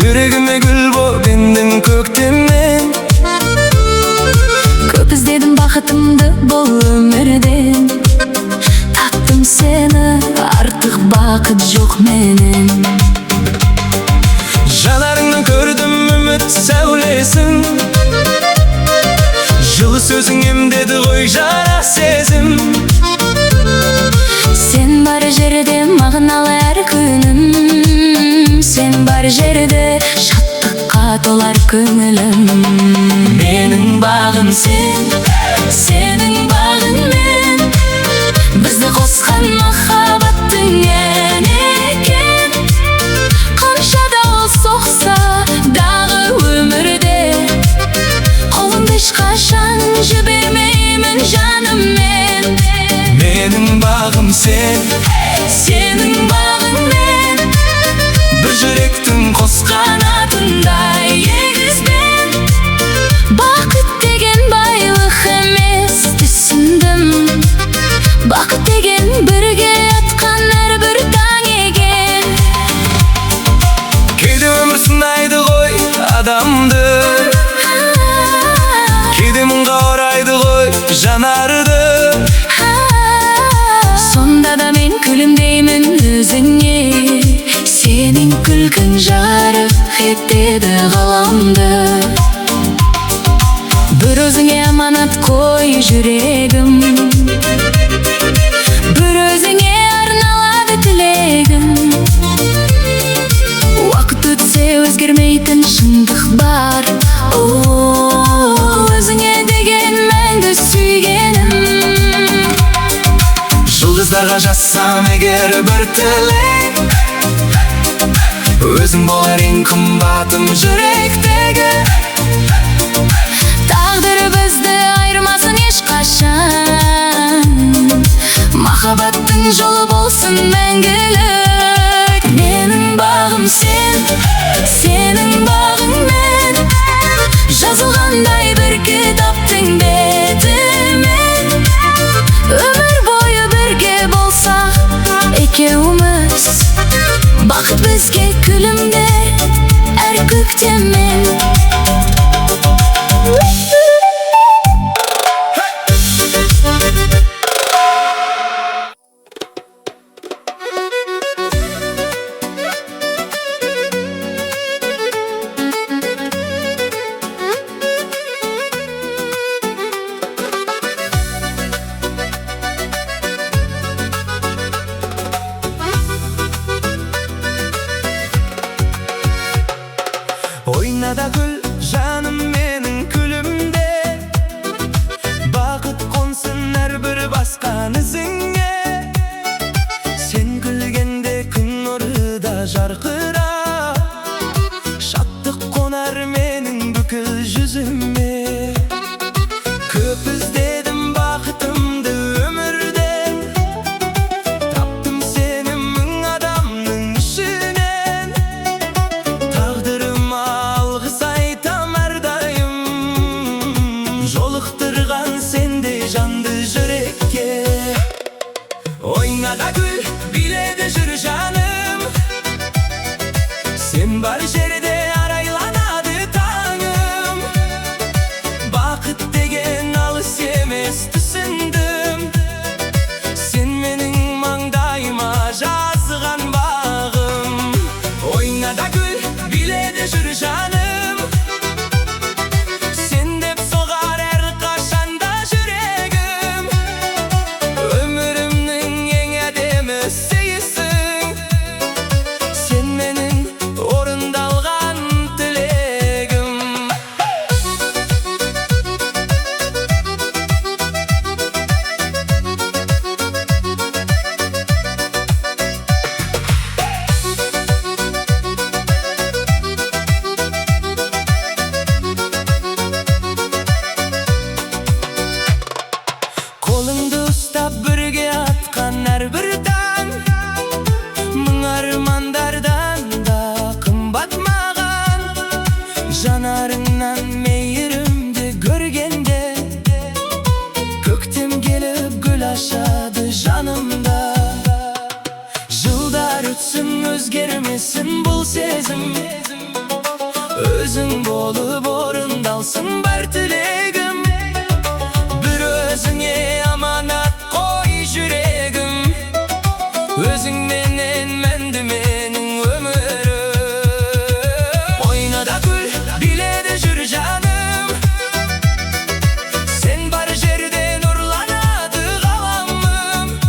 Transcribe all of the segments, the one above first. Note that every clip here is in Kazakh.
Yüreğime gül boп endin көктемнен. Көп іздедім бақытымды бұл өмірден, таптым сені, артық бақыт жоқ менен. Жанарыңнан көрдім үміт сәулесін, жылы сөзің емдеді ғой жара сезім. Сен бар жерде мағыналы әр күнім, сен бар жерде шаттыққа толар көңілім. Менің бағым Сен, сенің бағың мен, бізді қосқан махаббаттың әні екен. Қанша дауыл соқса дағы өмірде, қолыңды ешқашан жібермеймін жаныммен. Менің бағым сен, Сенің бағың мен, бір жүректің қосқан қанатындай егізбен. Бақыт деген байлық емес, түсіндім. Бақыт деген бірге атқан әрбір таң еген. Кейде өмір сынайды ғой адамды, кейде мұңға орайды ғой жанарды. Сонда да мен күлімдеймін өзіңе, сенің күлкің жарық етеді ғаламды. Бір өзіңе аманат қой жүрегім, бір өзіңе арналады тілегім. Уақыт өтсе өзгермейтін шындық бар, өзіңе деген мәңгі сүйгенім. Жұлдыздарға жазсам егер бір тілек, өзің болар ең қымбатым жүректегі. Тағдыр бізді айырмасын ешқашан, махаббаттың жолы болсын мәңгілік. Менің бағым сен, сенің бағың мен, жазылғандай бір кітаптың бетімен. Өмір бойы бірге болсақ екеуміз, бақыт бізге күлімдер әр көктеммен. Ойна да күл жаным менің күлімде, бақыт қонсын әрбір басқан ізіңе. Сен күлгенде күн нұры да жарқырап, шаттық қонар менің бүкіл жүзіме. Көп іздедім бақытымды өмірден, таптым сені мың адамның ішінен. Тағдырыма алғыс айтам әрдайым, жолықтырған сендей жанды жүрекке. Ойна да күл, биледі жүр жаным, Bekermisin bul sezim, özün bolup orundalsın bar tilegim. Bir özüne amanat koy yüregim, özün menen mendi menin ömürüm. Oyna da gül, bile de jür canım, sen bar jerde nurlanadı kalamım.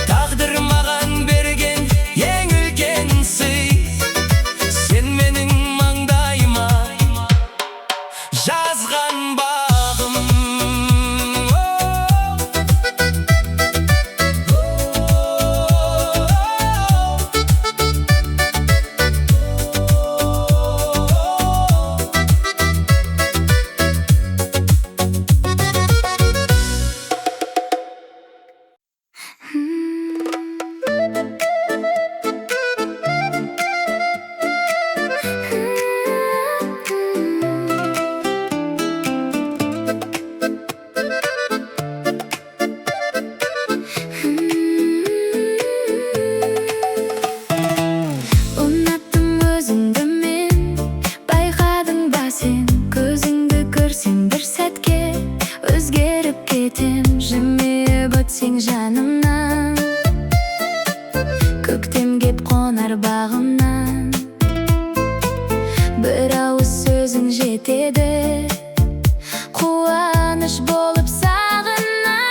Taqdir mağan bergen en ülken sый, sen menin mаңдайыма жазған бағым. Unattım özündü men, bayqadың ба сен? Көзіңді көрсем бір сәтке өзгеріп кетем. Жымиып өтсең жанымнан, көктем кеп қонар бағымнан. Бір ауыз сөзің жетеді, қуаныш болып сағынам.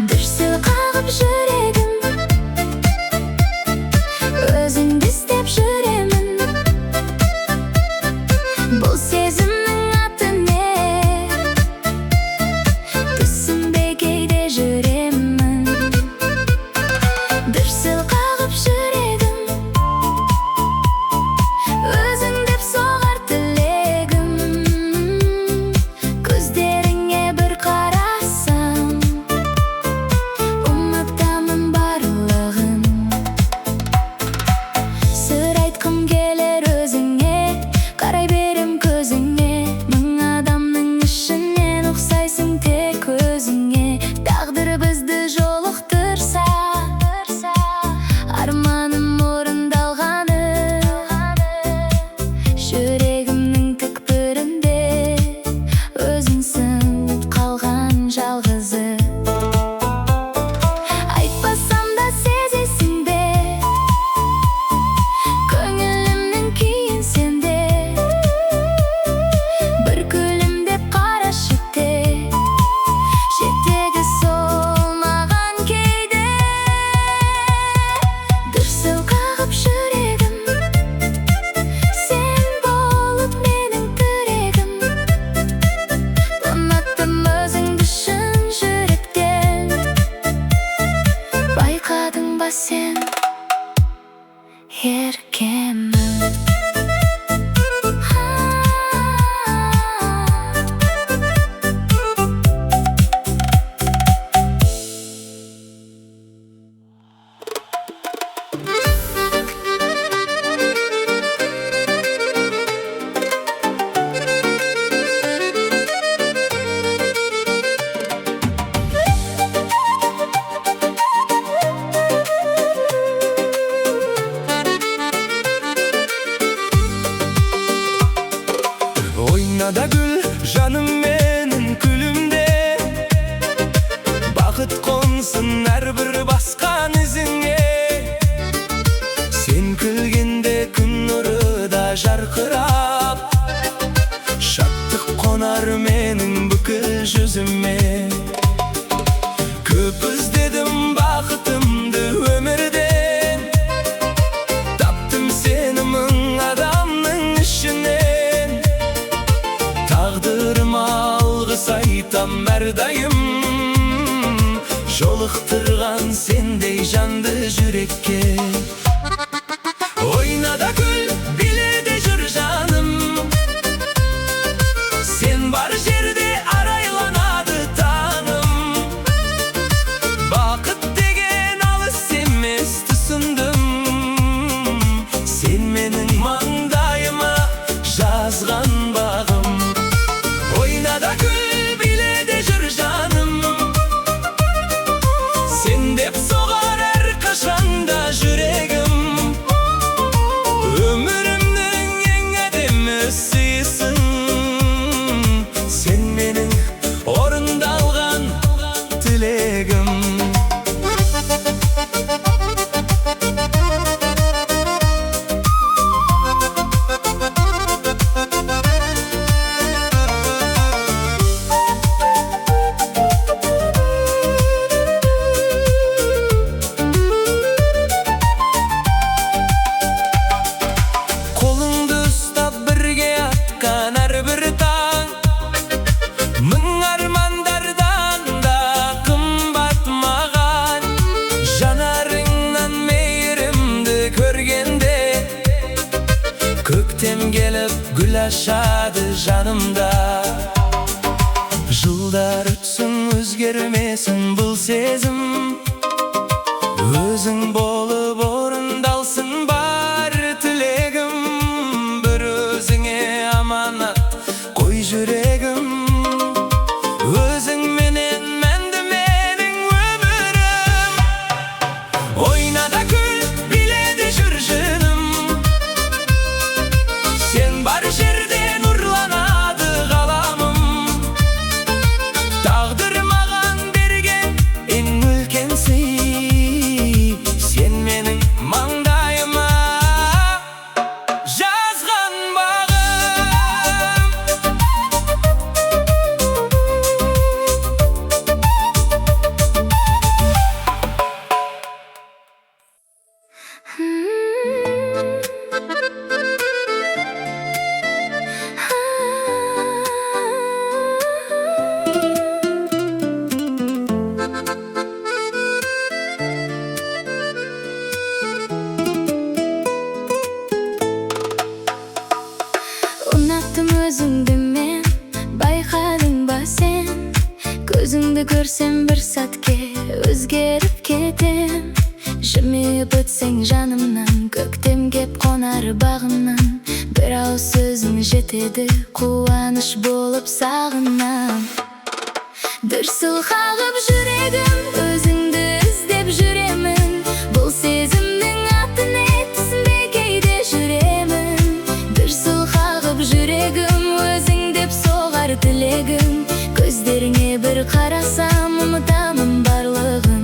Дүрсіл қағып жүрегім, өзіңді іздеп жүремін. Бұл сезімнің аты не? Түсінбей кейде жүремін. Дүрсіл қағып жүрегім, өзің деп соғар тілегім. Көздеріңе бір қарасам, ұмытамын барлығын. Сыр айтқым келер өзіңе, қарай берем көзіңе. Мың адамның ішінен ұқсайсың тек өзіңе. Тағдыр бізді жолықтырса, арманым орындалғаны. Жүрегімнің түкпірінде өзіңсің қалған жалғызы. Айтпасам да сезесің бе, көңілімнің күйін сенде. Бір күлімдеп қарашы тек, жетегі солмаған кейде. Дүрсіл қағып жүрегім, сен болып менің тірегім. Ұнаттым өзіңді шын жүректен, байқадың ба сен? Еркемін. Oyna da gül, canım menin külümde, bақыт қонсын әрбір басқан ізіңе. Sen күлгенде күн нұры да жарқырап, шаттық қонар менің бүкіл жүзіме. Көп іздедім бақытымды өмірден, таптым сені мың адамның ішінен. Тағдырыма алғыс айтам әрдайым, жолықтырған сендей жанды жүрекке. Oyna da gül, bile de jür canım, sen var jerde araylanadı tanım. Baqıt degen alыс емес түсіндім, sen menin маңдайыма жазған бағым. Oyna da gül, bile de jür canım, sen деп соғар әрқашанда жүрек. yaşadı janımda. Жылдар өтсün özgermesin бұл сезім, өзің болып орындалсын бар тілегім. Бір өзіңе аманат қой жүрегім, өзің менен мәнді менің өмірім. Ойна да күл, биледе жүр жыным, сен бар жерде нұрланады ғаламым. Тағдыр маған берген ең үлкен сый, сен менің маңдайыма жазған бағым. Unattım özüңді мен, байқадың ба сен? Көзіңді көрсем бір сәтке өзгеріп кетем. Жымиып өтсең жанымнан, көктем кеп қонар бағымнан. Бір ауыз сөзің жетеді, қуаныш болып сағынам. Дүрсіл қағып жүрегім, өзіңді іздеп жүремін. Бұл сезімнің аты не, түсінбей кейде жүремін. Дүрсіл қағып жүрегім, өзің деп соғар тілегім. Көздеріңе бір қарасам, ұмытамын барлығын.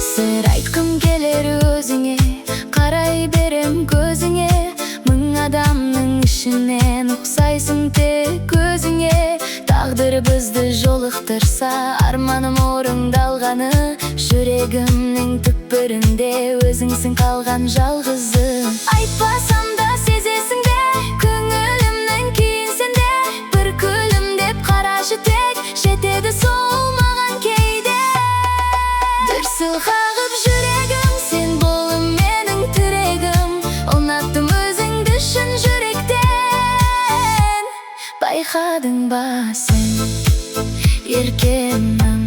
Сыр айтқым келер өзіңе, қарай берем көзіңе. Мың адамның ішінен ұқсайсың тек өзіңе. Тағдыр бізді жолықтырса, арманым орындалғаны. Жүрегімнің түкпірінде өзіңсің қалған жалғызым. Айтпасам да сезесің де, көңілімнен кейін сенде. Бір күлімдеп қарашы тек, жетеді сол маған кейде. Дүрсіл қағып жүрегім, сен болып менің тірегім. Ұнаттым өзіңді шын жүректен. Байқадың ба сен, еркемім?